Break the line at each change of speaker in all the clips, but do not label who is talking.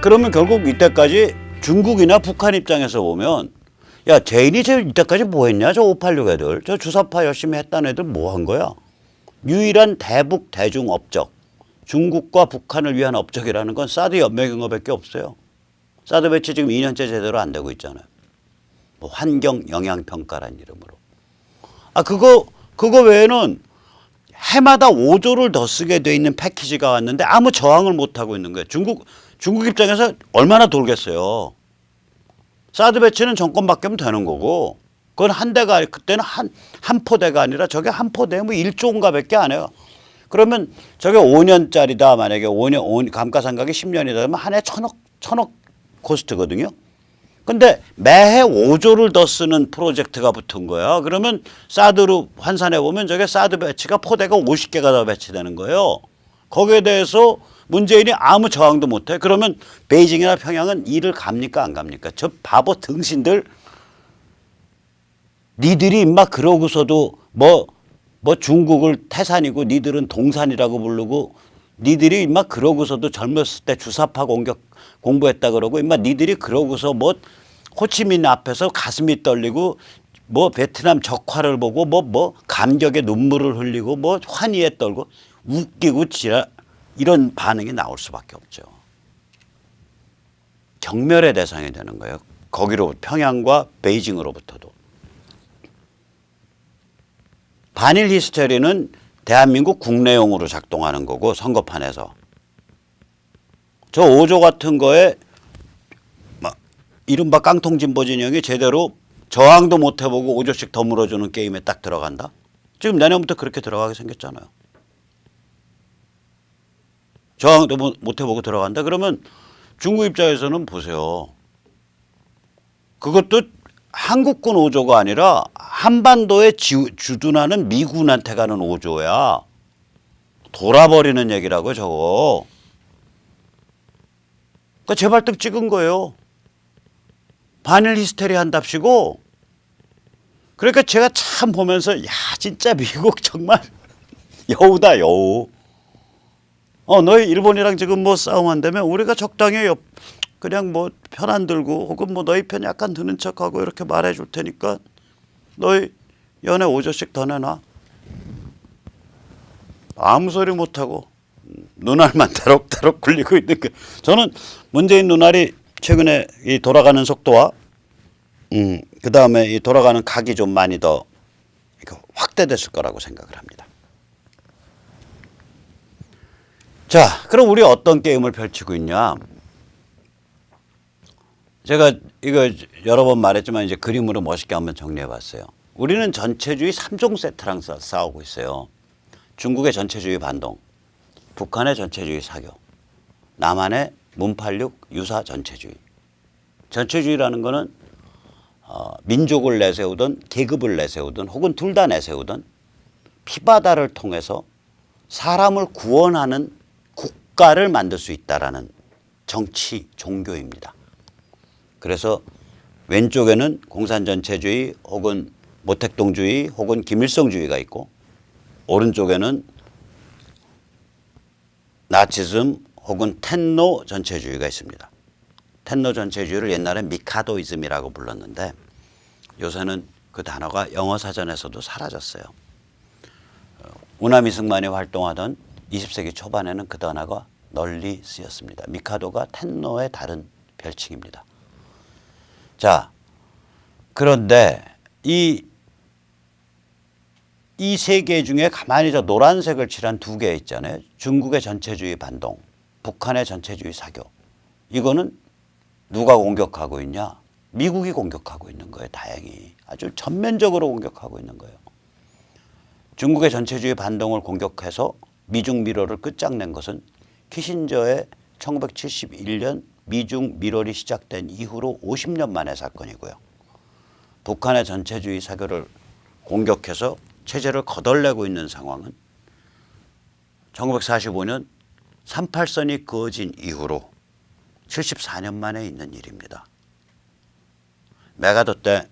그러면 결국 이때까지 중국이나 북한 입장에서 보면 야, 쟤인이 이때까지 뭐 했냐? 저 586 애들. 저 주사파 열심히 했다는 애들 뭐 한 거야? 유일한 대북 대중 업적. 중국과 북한을 위한 업적이라는 건 사드 연맹인거밖에 없어요. 사드 배치 지금 2년째 제대로 안 되고 있잖아요. 뭐 환경 영향 평가란 이름으로. 아, 그거 외에는 해마다 5조를 더 쓰게 돼 있는 패키지가 왔는데 아무 저항을 못 하고 있는 거예요. 중국 입장에서 얼마나 돌겠어요. 사드 배치는 정권 바뀌면 되는 거고, 그건 한 대가, 그때는 한 포대가 아니라 저게 한 포대에 뭐 1조인가 밖에 안 해요. 그러면 저게 5년짜리다. 만약에 5년, 감가상각이 10년이다. 그러면 한 해 천억 코스트거든요. 근데 매해 5조를 더 쓰는 프로젝트가 붙은 거야. 그러면 사드로 환산해 보면 저게 사드 배치가 포대가 50개가 더 배치되는 거예요. 거기에 대해서 문재인이 아무 저항도 못해. 그러면 베이징이나 평양은 이를 갑니까 안 갑니까? 저 바보 등신들, 니들이 임마 그러고서도 뭐 중국을 태산이고 니들은 동산이라고 부르고, 니들이 임마 그러고서도 젊었을 때 주사파 공부했다 그러고, 임마 니들이 그러고서 뭐 호치민 앞에서 가슴이 떨리고 뭐 베트남 적화를 보고 뭐 감격의 눈물을 흘리고 뭐 환희에 떨고 웃기고 지랄, 이런 반응이 나올 수밖에 없죠. 경멸의 대상이 되는 거예요. 거기로 평양과 베이징으로부터도. 반일 히스테리는 대한민국 국내용으로 작동하는 거고, 선거판에서. 저 5조 같은 거에 이른바 깡통 진보 진영이 제대로 저항도 못 해보고 5조씩 더 물어주는 게임에 딱 들어간다. 지금 내년부터 그렇게 들어가게 생겼잖아요. 저항도 못 해보고 들어간다. 그러면 중국 입장에서는 보세요. 그것도 한국군 5조가 아니라 한반도에 주둔하는 미군한테 가는 5조야. 돌아버리는 얘기라고요, 저거. 그러니까 제 발등 찍은 거예요. 반일 히스테리 한답시고. 그러니까 제가 참 보면서 야, 진짜 미국 정말 여우다, 여우. 너희 일본이랑 지금 뭐 싸움한다면 우리가 적당히 그냥 뭐 편 안 들고, 혹은 뭐 너희 편 약간 드는 척하고 이렇게 말해 줄 테니까 너희 연애 5조씩 더 내놔. 아무 소리 못 하고 눈알만 다럭다럭 굴리고 있는 거. 저는 문재인 눈알이 최근에 이 돌아가는 속도와 그 다음에 이 돌아가는 각이 좀 많이 더 확대됐을 거라고 생각을 합니다. 자, 그럼 우리 어떤 게임을 펼치고 있냐? 제가 이거 여러 번 말했지만 이제 그림으로 멋있게 한번 정리해 봤어요. 우리는 전체주의 3종 세트랑 싸우고 있어요. 중국의 전체주의 반동, 북한의 전체주의 사교, 남한의 문팔육 유사 전체주의. 전체주의라는 거는 민족을 내세우든 계급을 내세우든 혹은 둘 다 내세우든 피바다를 통해서 사람을 구원하는 국가를 만들 수 있다라는 정치 종교입니다. 그래서 왼쪽에는 공산전체주의 혹은 모택동주의 혹은 김일성주의가 있고, 오른쪽에는 나치즘 혹은 텐노 전체주의가 있습니다. 텐노 전체주의를 옛날에 미카도이즘이라고 불렀는데 요새는 그 단어가 영어 사전에서도 사라졌어요. 우나미 승만이 활동하던 20세기 초반에는 그 단어가 널리 쓰였습니다. 미카도가 텐노의 다른 별칭입니다. 자, 그런데 이 세 개 중에 가만히 저 노란색을 칠한 2개 있잖아요. 중국의 전체주의 반동, 북한의 전체주의 사교. 이거는 누가 공격하고 있냐? 미국이 공격하고 있는 거예요. 다행히. 아주 전면적으로 공격하고 있는 거예요. 중국의 전체주의 반동을 공격해서 미중 밀월을 끝장낸 것은 키신저의 1971년 미중 밀월이 시작된 이후로 50년 만의 사건이고요. 북한의 전체주의 사교를 공격해서 체제를 거덜내고 있는 상황은 1945년 38선이 그어진 이후로 74년 만에 있는 일입니다. 메가더 때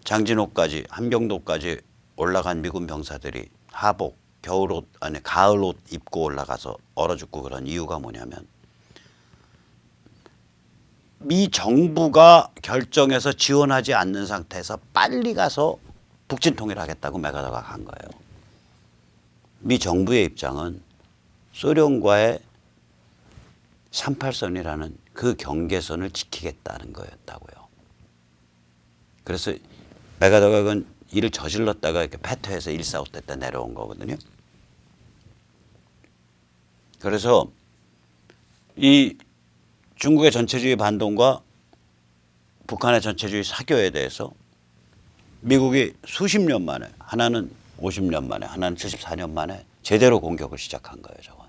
장진호까지 함경도까지 올라간 미군 병사들이 하복, 겨울옷, 가을옷 입고 올라가서 얼어 죽고 그런 이유가 뭐냐면 미 정부가 결정해서 지원하지 않는 상태에서 빨리 가서 북진 통일하겠다고 메가더가 간 거예요. 미 정부의 입장은 소련과의 38선이라는 그 경계선을 지키겠다는 거였다고요. 그래서 메가더가 그건 일을 저질렀다가 이렇게 패퇴해서 145대 때 내려온 거거든요. 그래서 이 중국의 전체주의 반동과 북한의 전체주의 사교에 대해서 미국이 수십 년 만에, 하나는 50년 만에, 하나는 74년 만에 제대로 공격을 시작한 거예요. 저건.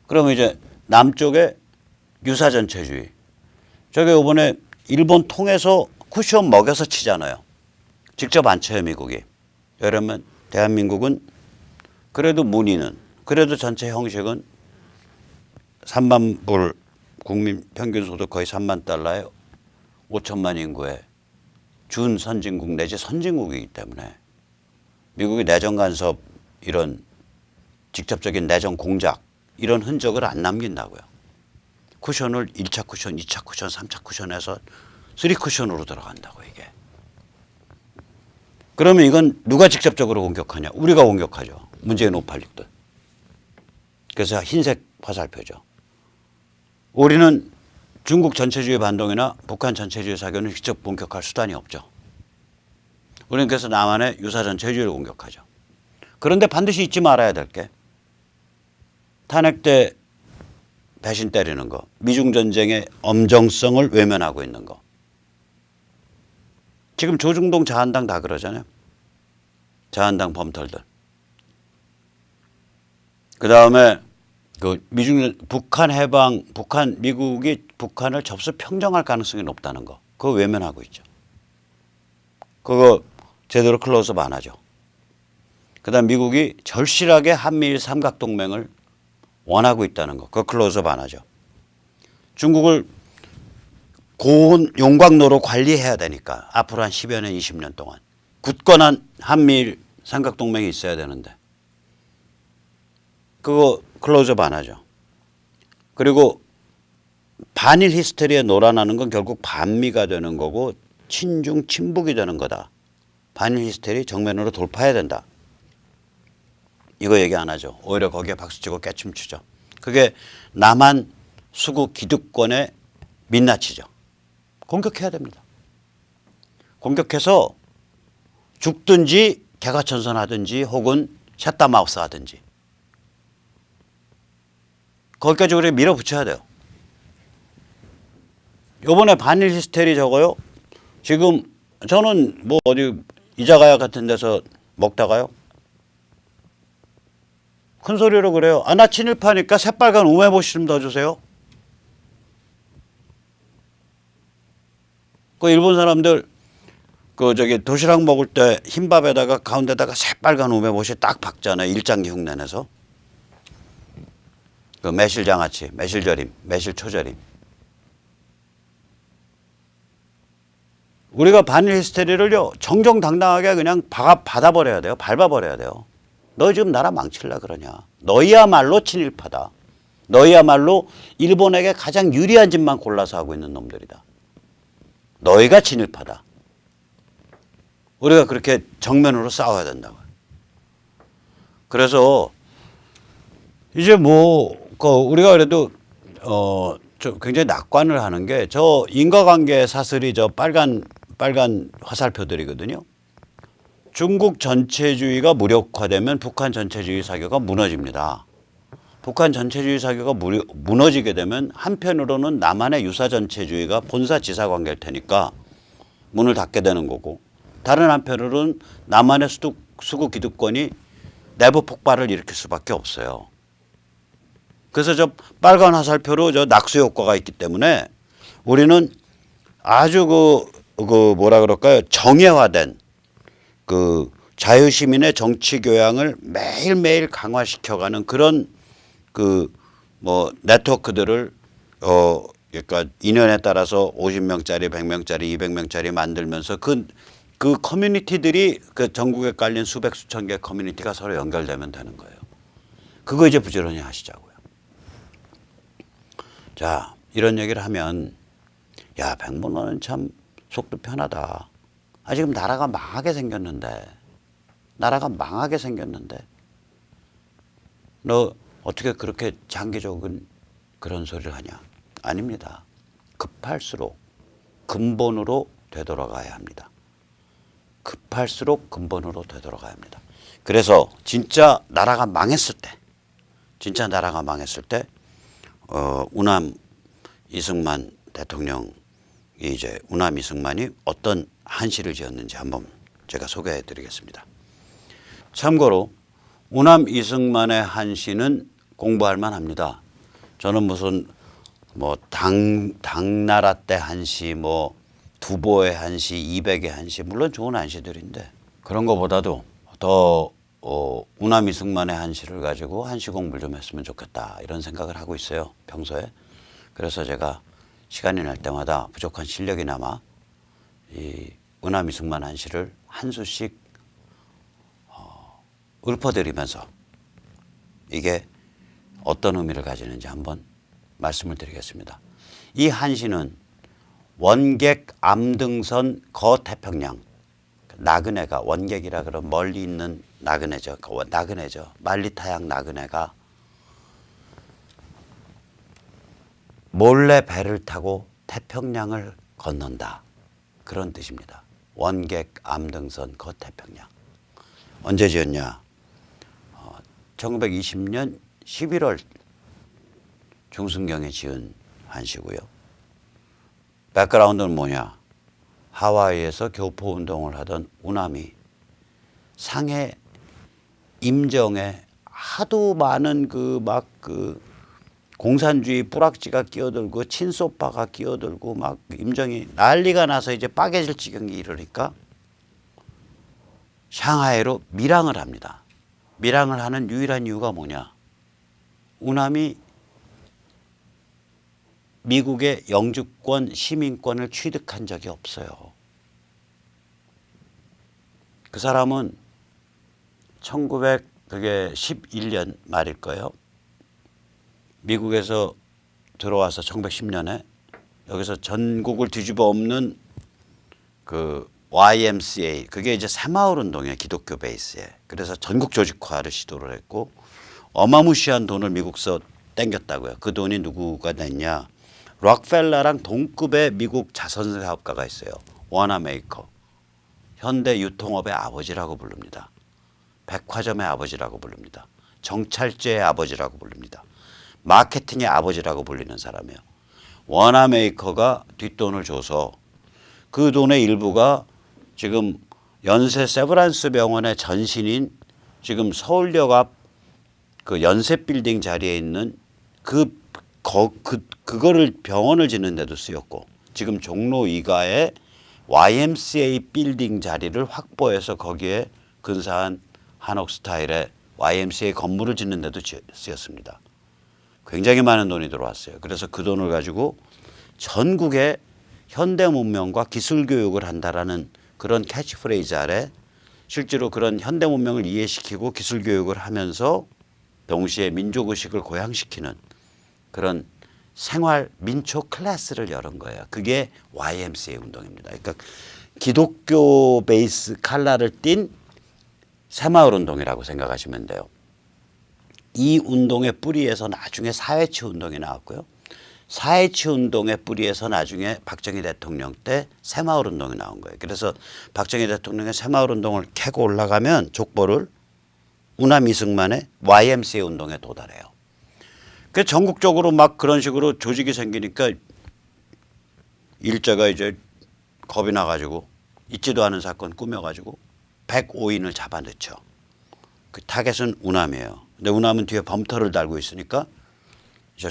그러면 이제 남쪽에 유사 전체주의. 저게 이번에 일본 통해서 쿠션 먹여서 치잖아요. 직접 안 쳐요, 미국이. 그러면 대한민국은 그래도 문의는, 그래도 전체 형식은 3만 불 국민 평균 소득 거의 3만 달러에 5천만 인구의 준선진국 내지 선진국이기 때문에 미국이 내정 간섭 이런 직접적인 내정 공작 이런 흔적을 안 남긴다고요. 쿠션을 1차 쿠션, 2차 쿠션, 3차 쿠션에서 3쿠션으로 들어간다고 이게. 그러면 이건 누가 직접적으로 공격하냐? 우리가 공격하죠. 문재인 586들. 그래서 흰색 화살표죠. 우리는 중국 전체주의 반동이나 북한 전체주의 사교는 직접 공격할 수단이 없죠. 우리는 그래서 남한의 유사 전체주의를 공격하죠. 그런데 반드시 잊지 말아야 될 게 탄핵 때 배신 때리는 거, 미중 전쟁의 엄정성을 외면하고 있는 거. 지금 조중동 자한당 다 그러잖아요. 자한당 범털들. 그다음에 그 북한 해방, 미국이 북한을 접수 평정할 가능성이 높다는 거. 그거 외면하고 있죠. 그거 제대로 클로즈업 안 하죠. 그다음 미국이 절실하게 한미일 삼각동맹을 원하고 있다는 거. 그거 클로즈업 안 하죠. 중국을 고온 용광로로 관리해야 되니까 앞으로 한 10여 년, 20년 동안 굳건한 한미일 삼각동맹이 있어야 되는데 그거 클로즈업 안 하죠. 그리고 반일 히스테리에 놀아나는 건 결국 반미가 되는 거고 친중 친북이 되는 거다. 반일 히스테리 정면으로 돌파해야 된다. 이거 얘기 안 하죠. 오히려 거기에 박수치고 깨춤추죠. 그게 남한 수구 기득권의 민낯이죠. 공격해야 됩니다. 공격해서 죽든지 개가천선하든지 혹은 샷다마우스 하든지 거기까지 우리 밀어붙여야 돼요. 요번에 반일 히스테리 저거요. 지금 저는 뭐 어디 이자가야 같은 데서 먹다가요. 큰 소리로 그래요. 아, 나 친일파니까 새빨간 우메보시 좀 넣어주세요. 그 일본 사람들 그 저기 도시락 먹을 때 흰밥에다가 가운데다가 새빨간 우메보시 딱 박잖아요. 일장기 흉내내서. 그 매실장아찌, 매실절임, 매실초절임. 우리가 반일 히스테리를요 정정당당하게 그냥 받아버려야 돼요. 밟아버려야 돼요. 너 지금 나라 망칠라 그러냐. 너희야말로 친일파다. 너희야말로 일본에게 가장 유리한 짓만 골라서 하고 있는 놈들이다. 너희가 친일파다. 우리가 그렇게 정면으로 싸워야 된다고. 그래서 이제 뭐 우리가 그래도 좀 굉장히 낙관을 하는 게 저 인과관계 사슬이 저 빨간 화살표들이거든요. 중국 전체주의가 무력화되면 북한 전체주의 사교가 무너집니다. 북한 전체주의 사교가 무너지게 되면 한편으로는 남한의 유사 전체주의가 본사 지사 관계일 테니까 문을 닫게 되는 거고 다른 한편으로는 남한의 수구 기득권이 내부 폭발을 일으킬 수밖에 없어요. 그래서 저 빨간 화살표로 저 낙수 효과가 있기 때문에 우리는 아주 그 뭐라 그럴까요? 정예화된 그 자유시민의 정치 교양을 매일매일 강화시켜가는 그런 그 뭐 네트워크들을 그러니까 인연에 따라서 50명짜리, 100명짜리, 200명짜리 만들면서 그 커뮤니티들이 그 전국에 깔린 수백 수천 개의 커뮤니티가 서로 연결되면 되는 거예요. 그거 이제 부지런히 하시자고요. 자, 이런 얘기를 하면 야, 백문호는 참 속도 편하다. 아, 지금 나라가 망하게 생겼는데 너 어떻게 그렇게 장기적인 그런 소리를 하냐. 아닙니다. 급할수록 근본으로 되돌아가야 합니다. 급할수록 근본으로 되돌아가야 합니다. 그래서 진짜 나라가 망했을 때 우남 이승만 대통령이 이제 우남 이승만이 어떤 한시를 지었는지 한번 제가 소개해 드리겠습니다. 참고로 우남 이승만의 한시는 공부할 만합니다. 저는 무슨 뭐 당나라 때 한시, 뭐 두보의 한시, 이백의 한시, 물론 좋은 한시들인데 그런 것보다도 더 우남 이승만의 한시를 가지고 한시 공부를 좀 했으면 좋겠다 이런 생각을 하고 있어요, 평소에. 그래서 제가 시간이 날 때마다 부족한 실력이나마 이 우남 이승만 한시를 한 수씩 읊어드리면서 이게 어떤 의미를 가지는지 한번 말씀을 드리겠습니다. 이 한시는 원객 암등선 거태평양, 나그네가, 원객이라 그러면 멀리 있는 나그네죠. 만리타양 나그네가 몰래 배를 타고 태평양을 건넌다. 그런 뜻입니다. 원객 암등선 거태평양. 언제 지었냐? 1920년 11월 중순경에 지은 한시고요. 백그라운드는 뭐냐? 하와이에서 교포운동을 하던 우남이 상해 임정에 하도 많은 그 공산주의 뿌락지가 끼어들고 친소파가 끼어들고 막 임정이 난리가 나서 이제 빠개질 지경에 이르니까 샹하이로 밀항을 합니다. 밀항을 하는 유일한 이유가 뭐냐? 우남이 미국의 영주권, 시민권을 취득한 적이 없어요. 그 사람은 1911년 말일 거예요. 미국에서 들어와서 1910년에 여기서 전국을 뒤집어 엎는 그 YMCA, 그게 이제 새마을 운동이에요. 기독교 베이스에. 그래서 전국 조직화를 시도를 했고 어마무시한 돈을 미국서 땡겼다고요. 그 돈이 누구가 냈냐? 록펠러랑 동급의 미국 자선 사업가가 있어요. 워너메이커. 현대 유통업의 아버지라고 부릅니다. 백화점의 아버지라고 부릅니다. 정찰제의 아버지라고 부릅니다. 마케팅의 아버지라고 불리는 사람이에요. 워너메이커가 뒷돈을 줘서 그 돈의 일부가 지금 연세 세브란스 병원의 전신인 지금 서울역 앞 그 연세 빌딩 자리에 있는 그거를 병원을 짓는 데도 쓰였고 지금 종로 2가에 YMCA 빌딩 자리를 확보해서 거기에 근사한 한옥 스타일의 YMCA 건물을 짓는 데도 쓰였습니다. 굉장히 많은 돈이 들어왔어요. 그래서 그 돈을 가지고 전국에 현대 문명과 기술 교육을 한다라는 그런 캐치프레이즈 아래 실제로 그런 현대 문명을 이해시키고 기술 교육을 하면서 동시에 민족의식을 고양시키는 그런 생활 민초 클래스를 열은 거예요. 그게 YMCA 운동입니다. 그러니까 기독교 베이스 칼라를 띤 새마을 운동이라고 생각하시면 돼요. 이 운동의 뿌리에서 나중에 사회치 운동이 나왔고요. 사회치 운동의 뿌리에서 나중에 박정희 대통령 때 새마을 운동이 나온 거예요. 그래서 박정희 대통령의 새마을 운동을 캐고 올라가면 족보를 우남 이승만의 YMCA 운동에 도달해요. 그 전국적으로 막 그런 식으로 조직이 생기니까 일제가 이제 겁이 나가지고 있지도 않은 사건 꾸며가지고 105인을 잡아넣죠. 그 타겟은 우남이에요. 근데 우남은 뒤에 범터를 달고 있으니까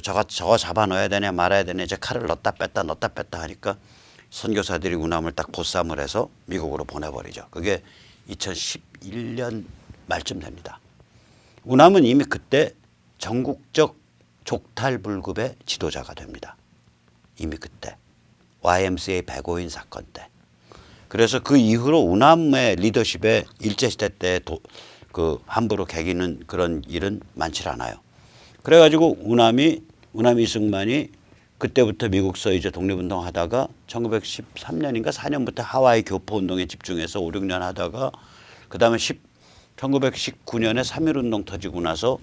저거 잡아 넣어야 되냐 말아야 되냐 이제 칼을 넣었다 뺐다 하니까 선교사들이 우남을 딱 보쌈을 해서 미국으로 보내버리죠. 그게 2011년 말쯤 됩니다. 우남은 이미 그때 전국적 족탈불급의 지도자가 됩니다. 이미 그때 YMCA 105인 사건 때. 그래서 그 이후로 우남의 리더십에 일제시대 때 그 함부로 개기는 그런 일은 많지 않아요. 그래가지고 우남 이승만이 그때부터 미국서 이제 독립운동 하다가 1913년인가 4년부터 하와이 교포운동에 집중해서 5, 6년 하다가 그다음에 1919년에 3.1운동 터지고 나서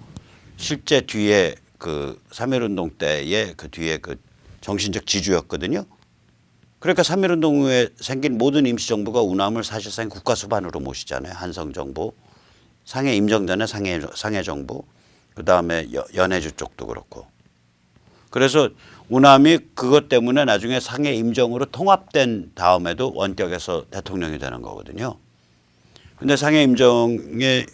실제 뒤에 그 3.1운동 때에 그 뒤에 그 정신적 지주였거든요. 그러니까 3.1운동 후에 생긴 모든 임시정부가 우남을 사실상 국가수반으로 모시잖아요. 한성정부, 상해 임정전의 상해정부, 그다음에 연해주 쪽도 그렇고. 그래서 우남이 그것 때문에 나중에 상해 임정으로 통합된 다음에도 원격에서 대통령이 되는 거거든요. 근데 상해 임정에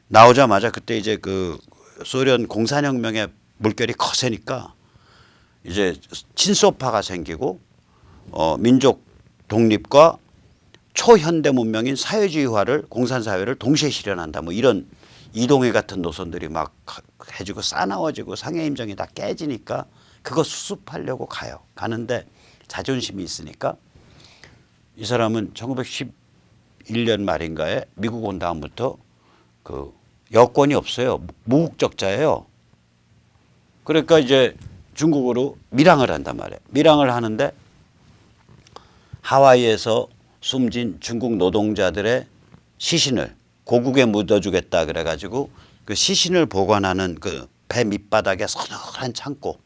나오자마자 그때 이제 그 소련 공산혁명의 물결이 거세니까 이제 친소파가 생기고 민족 독립과 초현대 문명인 사회주의화를 공산사회를 동시에 실현한다. 뭐 이런 이동희 같은 노선들이 막 해지고 싸나워지고 상해임정이 다 깨지니까 그거 수습하려고 가요. 가는데 자존심이 있으니까 이 사람은 1911년 말인가에 미국 온 다음부터 그 여권이 없어요. 무국적자예요. 그러니까 이제 중국으로 밀항을 한단 말이에요. 밀항을 하는데 하와이에서 숨진 중국 노동자들의 시신을 고국에 묻어주겠다 그래가지고 그 시신을 보관하는 그 배 밑바닥에 서늘한 창고,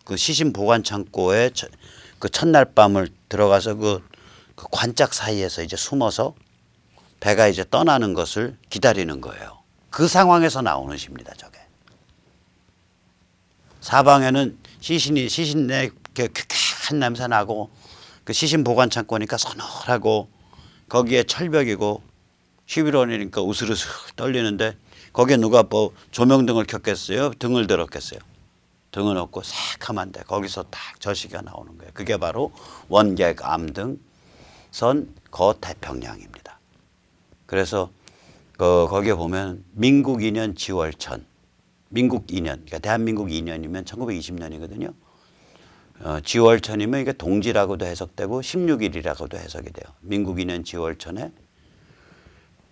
그 시신 보관 창고에 그 첫날 밤을 들어가서 그 관짝 사이에서 이제 숨어서 배가 이제 떠나는 것을 기다리는 거예요. 그 상황에서 나오는 시입니다, 저게. 사방에는 시신내 쾌쾌한 냄새 나고 그 시신 보관 창고니까 서늘하고 거기에 철벽이고 11월이니까 우스르스 떨리는데 거기에 누가 뭐 조명등을 켰겠어요? 등을 들었겠어요? 등은 없고 새카만데 거기서 딱 저시가 나오는 거예요. 그게 바로 원객 암등선 거태평양입니다. 그래서 거기에 보면 민국 2년 지월천, 민국 2년, 그러니까 대한민국 2년이면 1920년이거든요. 지월천이면 이게 동지라고도 해석되고 16일이라고도 해석이 돼요. 민국 2년 지월천에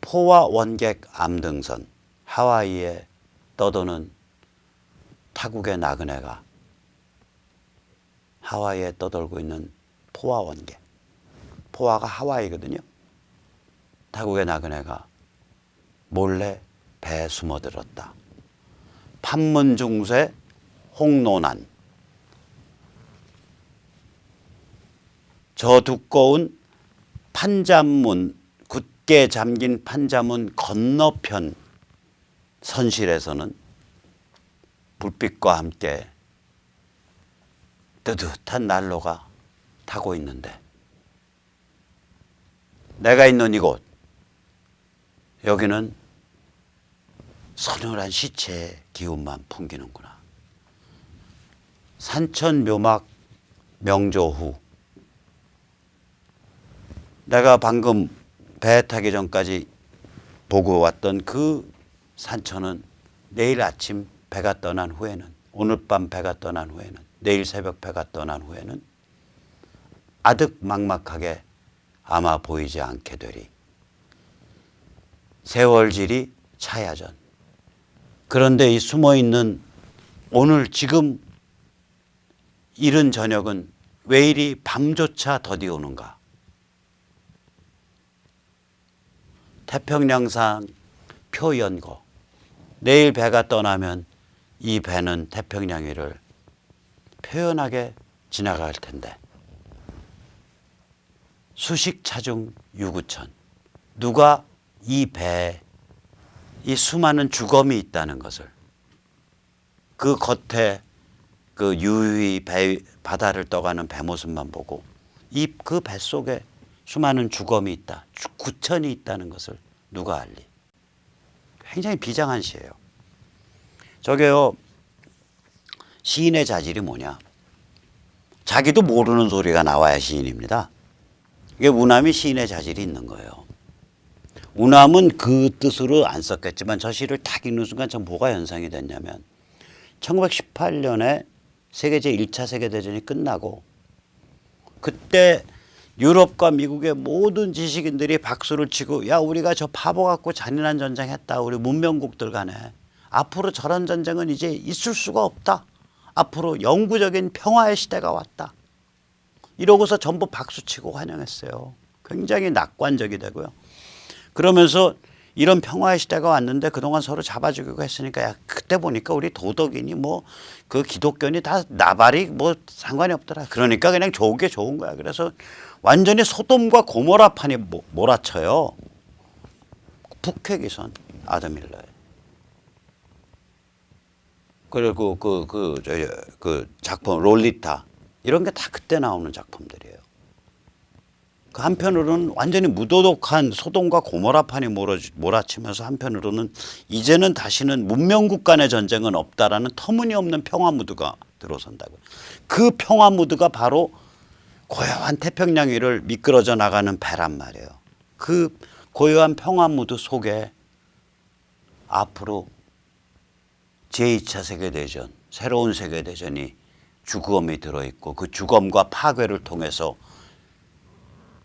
포와 원객 암등선, 하와이에 떠도는 타국의 나그네가 하와이에 떠돌고 있는 포와 원객, 포와가 하와이거든요. 타국의 나그네가 몰래 배에 숨어들었다. 판문중세 홍노난, 저 두꺼운 판자문, 굳게 잠긴 판자문 건너편 선실에서는 불빛과 함께 뜨뜻한 난로가 타고 있는데 내가 있는 이곳, 여기는 서늘한 시체의 기운만 풍기는구나. 산천묘막 명조후, 내가 방금 배 타기 전까지 보고 왔던 그 산천은 내일 아침 배가 떠난 후에는, 오늘 밤 배가 떠난 후에는, 내일 새벽 배가 떠난 후에는 아득막막하게 아마 보이지 않게 되리. 세월질이 차야전. 그런데 이 숨어있는 오늘 지금 이른 저녁은 왜 이리 밤조차 더디 오는가. 태평양상 표연거. 내일 배가 떠나면 이 배는 태평양 위를 표연하게 지나갈 텐데 수식차중 유구천. 누가 이 배에 이 수많은 주검이 있다는 것을, 그 겉에 그 유유히 바다를 떠가는 배 모습만 보고 그 배 속에 수많은 주검이 있다, 구천이 있다는 것을 누가 알리. 굉장히 비장한 시예요. 저게요, 시인의 자질이 뭐냐. 자기도 모르는 소리가 나와야 시인입니다. 이게 우남이 시인의 자질이 있는 거예요. 우남은 그 뜻으로 안 썼겠지만 저 시를 딱 읽는 순간 전 뭐가 연상이 됐냐면 1918년에 제1차 세계대전이 끝나고 그때 유럽과 미국의 모든 지식인들이 박수를 치고, 야, 우리가 저 바보 같고 잔인한 전쟁 했다. 우리 문명국들 간에 앞으로 저런 전쟁은 이제 있을 수가 없다. 앞으로 영구적인 평화의 시대가 왔다. 이러고서 전부 박수치고 환영했어요. 굉장히 낙관적이 되고요. 그러면서 이런 평화의 시대가 왔는데 그동안 서로 잡아 죽이고 했으니까 야, 그때 보니까 우리 도덕이니 뭐 그 기독교니 다 나발이 뭐 상관이 없더라. 그러니까 그냥 좋은 게 좋은 거야. 그래서 완전히 소돔과 고모라판이 몰아쳐요. 북핵이선 아드밀러에. 그리고 그 작품 롤리타 이런 게 다 그때 나오는 작품들이에요. 그 한편으로는 완전히 무도덕한 소돔과 고모라판이 몰아치면서 한편으로는 이제는 다시는 문명국 간의 전쟁은 없다라는 터무니없는 평화 무드가 들어선다고요. 그 평화 무드가 바로 고요한 태평양 위를 미끄러져 나가는 배란 말이에요. 그 고요한 평화 무드 속에 앞으로 제2차 세계대전, 새로운 세계대전이 주검이 들어있고 그 주검과 파괴를 통해서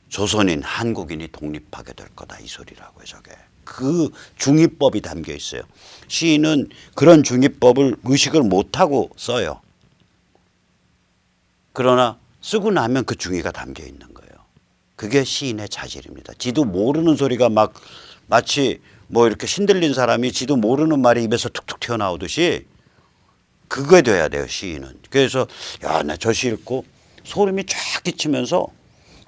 조선인, 한국인이 독립하게 될 거다 이 소리라고요. 저게. 그 중의법이 담겨 있어요. 시인은 그런 중의법을 의식을 못하고 써요. 그러나 쓰고 나면 그 중의가 담겨 있는 거예요. 그게 시인의 자질입니다. 지도 모르는 소리가 막 마치 뭐 이렇게 신들린 사람이 지도 모르는 말이 입에서 툭툭 튀어나오듯이 그게 돼야 돼요. 시인은. 그래서 야, 나 저 시 읽고 소름이 쫙 끼치면서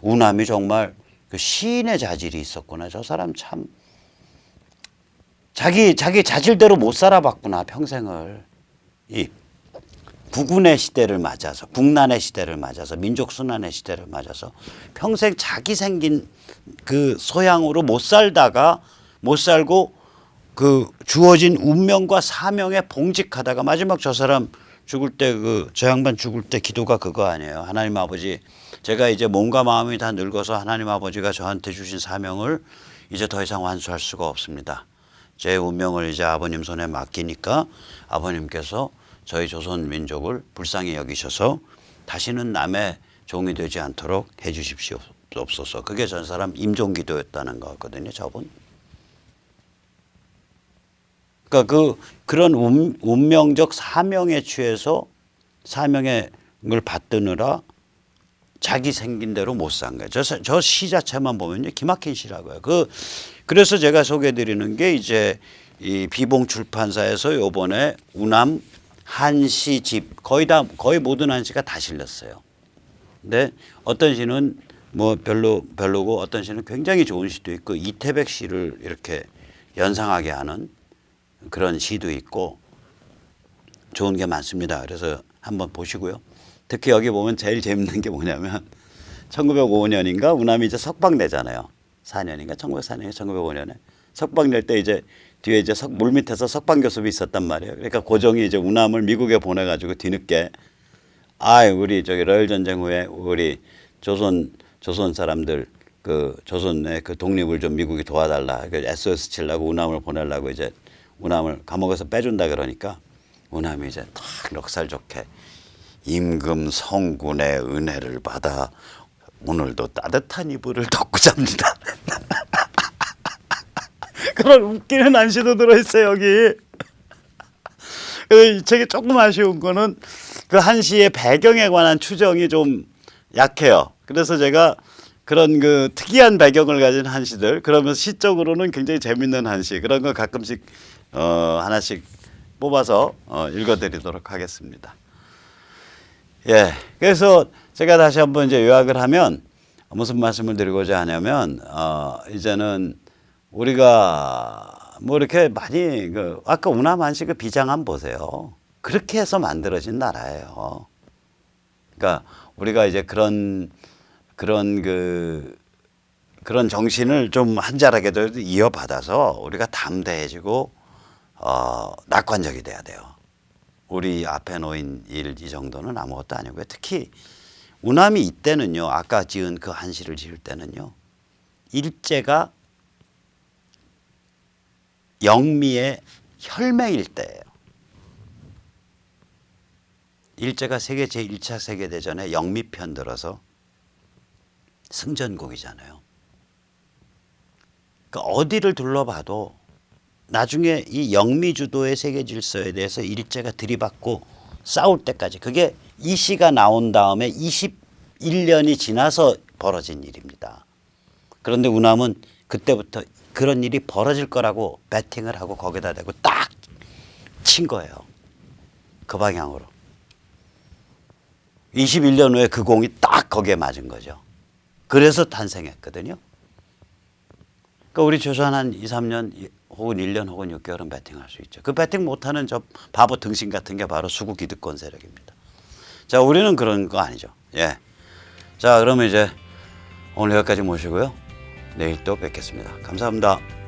우남이 정말 그 시인의 자질이 있었구나. 저 사람 참 자기 자질대로 못 살아봤구나 평생을. 이 부군의 시대를 맞아서 국난의 시대를 맞아서 민족 순환의 시대를 맞아서 평생 자기 생긴 그 소양으로 못 살고 그 주어진 운명과 사명에 봉직하다가 마지막 저 사람 죽을 때 저 양반 죽을 때 기도가 그거 아니에요. 하나님 아버지, 제가 이제 몸과 마음이 다 늙어서 하나님 아버지가 저한테 주신 사명을 이제 더 이상 완수할 수가 없습니다. 제 운명을 이제 아버님 손에 맡기니까 아버님께서 저희 조선 민족을 불쌍히 여기셔서 다시는 남의 종이 되지 않도록 해 주십시옵소서. 그게 전 사람 임종기도였다는 거 같거든요. 저분. 그러니까 그런 운명적 사명에 취해서 사명을 받드느라 자기 생긴 대로 못 산 거예요. 저 시 자체만 보면요, 기막힌 시라고요. 그래서 제가 소개해드리는 게 이제 이 비봉 출판사에서 요번에 우남 한시집 거의 모든 한시가 다 실렸어요. 근데 어떤 시는 뭐 별로고 어떤 시는 굉장히 좋은 시도 있고 이태백 시를 이렇게 연상하게 하는 그런 시도 있고 좋은 게 많습니다. 그래서 한번 보시고요. 특히 여기 보면 제일 재밌는 게 뭐냐면 1905년인가 우남이 이제 석방 내잖아요. 4년인가 1904년인가 1905년에 석방 낼 때 이제 뒤에 이제 물 밑에서 석방 교습이 있었단 말이에요. 그러니까 고종이 이제 우남을 미국에 보내가지고 뒤늦게 우리 저기 러일 전쟁 후에 우리 조선 사람들 그 조선의 그 독립을 좀 미국이 도와달라. SOS 치려고 우남을 보내려고 이제 우남을 감옥에서 빼준다 그러니까 우남이 이제 탁 넉살 좋게 임금 성군의 은혜를 받아 오늘도 따뜻한 이불을 덮고 잡니다. 그런 웃기는 안시도 들어있어요 여기. 이 책이 조금 아쉬운 거는 그 한시의 배경에 관한 추정이 좀 약해요. 그래서 제가 그런 그 특이한 배경을 가진 한시들 그러면서 시적으로는 굉장히 재밌는 한시 그런 거 가끔씩 하나씩 뽑아서 읽어드리도록 하겠습니다. 예, 그래서 제가 다시 한번 이제 요약을 하면 무슨 말씀을 드리고자 하냐면 이제는 우리가 뭐 이렇게 많이 아까 우남 한시 그 비장함 보세요. 그렇게 해서 만들어진 나라예요. 그러니까 우리가 이제 그런 정신을 좀 한자락에도 이어받아서 우리가 담대해지고 낙관적이 돼야 돼요. 우리 앞에 놓인 일 이 정도는 아무것도 아니고요. 특히 우남이 이때는요. 아까 지은 그 한시를 지을 때는요. 일제가 영미의 혈맹일 때예요. 일제가 제1차 세계대전에 영미 편 들어서 승전국이잖아요. 그러니까 어디를 둘러봐도 나중에 이 영미 주도의 세계 질서에 대해서 일제가 들이받고 싸울 때까지. 그게 이 시가 나온 다음에 21년이 지나서 벌어진 일입니다. 그런데 우남은 그때부터 그런 일이 벌어질 거라고 배팅을 하고 거기다 대고 딱 친 거예요. 그 방향으로. 21년 후에 그 공이 딱 거기에 맞은 거죠. 그래서 탄생했거든요. 그러니까 우리 최소한 한 2, 3년 혹은 1년 혹은 6개월은 배팅할 수 있죠. 그 배팅 못하는 저 바보 등신 같은 게 바로 수구 기득권 세력입니다. 자, 우리는 그런 거 아니죠. 예. 자, 그러면 이제 오늘 여기까지 모시고요. 내일 또 뵙겠습니다. 감사합니다.